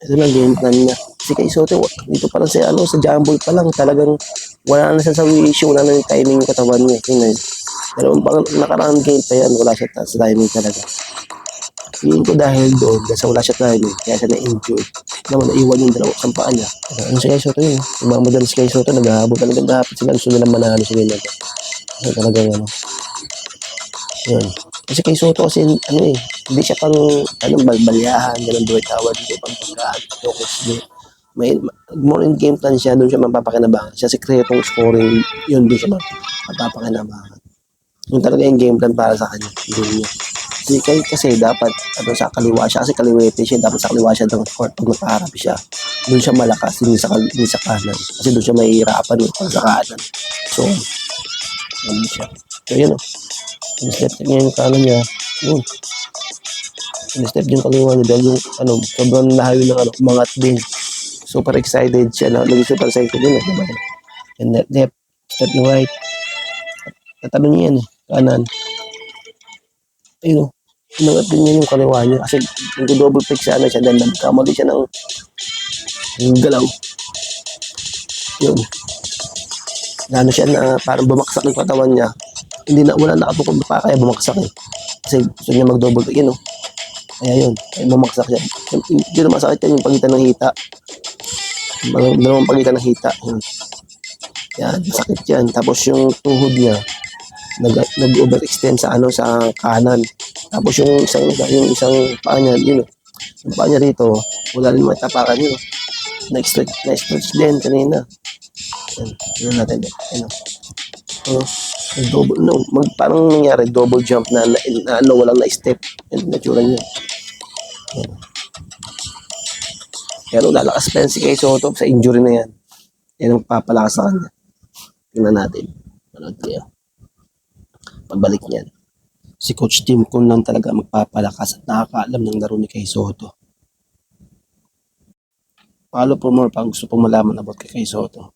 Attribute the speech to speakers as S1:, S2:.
S1: Ito lang game plan niya. Si Kay Soto, dito pa lang sa Jumble pa lang, talagang wala na siya sa issue, wala na yung timing yung katawan niya. Yun na yun. Pero pang nakaraang game pa yan, wala siya sa timing talaga. Feeling ko dahil doon, kasi wala siya timing, kaya siya na-injured. Naman naiwan yung dalawa sa paa niya. Ano si Kay Soto yun? Magmamadalas si Kay Soto, naghahabol talaga naghahabol sila. Gusto nilang manalo sila nila. Kasi talagang yun. Kasi Kay Soto kasi hindi siya pang balbalyahan, ganun doon tawad, hindi pang pagkaan, focus niya. May more in game plan siya, doon siya mapapakinabangan. Siya sikretong scoring, yun doon siya mapapakinabangan. Yun talaga yung game plan para sa kanya, yun niya. Kasi dapat sa kaliwa siya, kasi kaliwete siya, dapat sa kaliwa siya ng court pag nakaharap siya. Doon siya malakas, hindi sa kanan. Kasi doon siya mahihirapan pag sa kanan. So, yun siya. So, yun o. In-step niya yung kanan niya. Yun. In-step yung kaliwa niya dahil yung sobrang lahayo ng umangat din. Super excited siya na. Naging super excited din. Diba? And left, step yung right. Tatabi niya yan kanan. Ayun o. Umangat din niya yung kaliwa niya. Kasi nag-double pick siya dahil nagkamali siya ng galaw. Yun. Lalo siya na parang bumaksak yung katawan niya. Wala nakatukod pa kaya bumaksak eh. Kasi gusto niya mag-double pick. Yun o. Kaya yun. Kaya bumaksak siya. Hindi na masakit yan yung pagitan ng hita. Dalawang pagitan ng hita. Yun. Yan. Masakit yan. Tapos yung tuhod niya nag-overextend sa sa kanan. Tapos yung isang paa niya, yun o. Yung paa niya rito, wala rin matapakan yun. Na-stretch din kanina. Yan. Yan natin. Yan o. Parang nangyari, double jump na walang na-step. Yan, natura niya. Yan. Pero lalakas pa yan si Kay Soto sa injury na yan. Yan ang papalakas sa kanya. Tingnan natin. Manood kayo. Pagbalik niyan. Si Coach Tim Kun lang talaga magpapalakas at nakakaalam ng laro ni Kay Soto. Follow for more pag gusto pong malaman about kay Soto.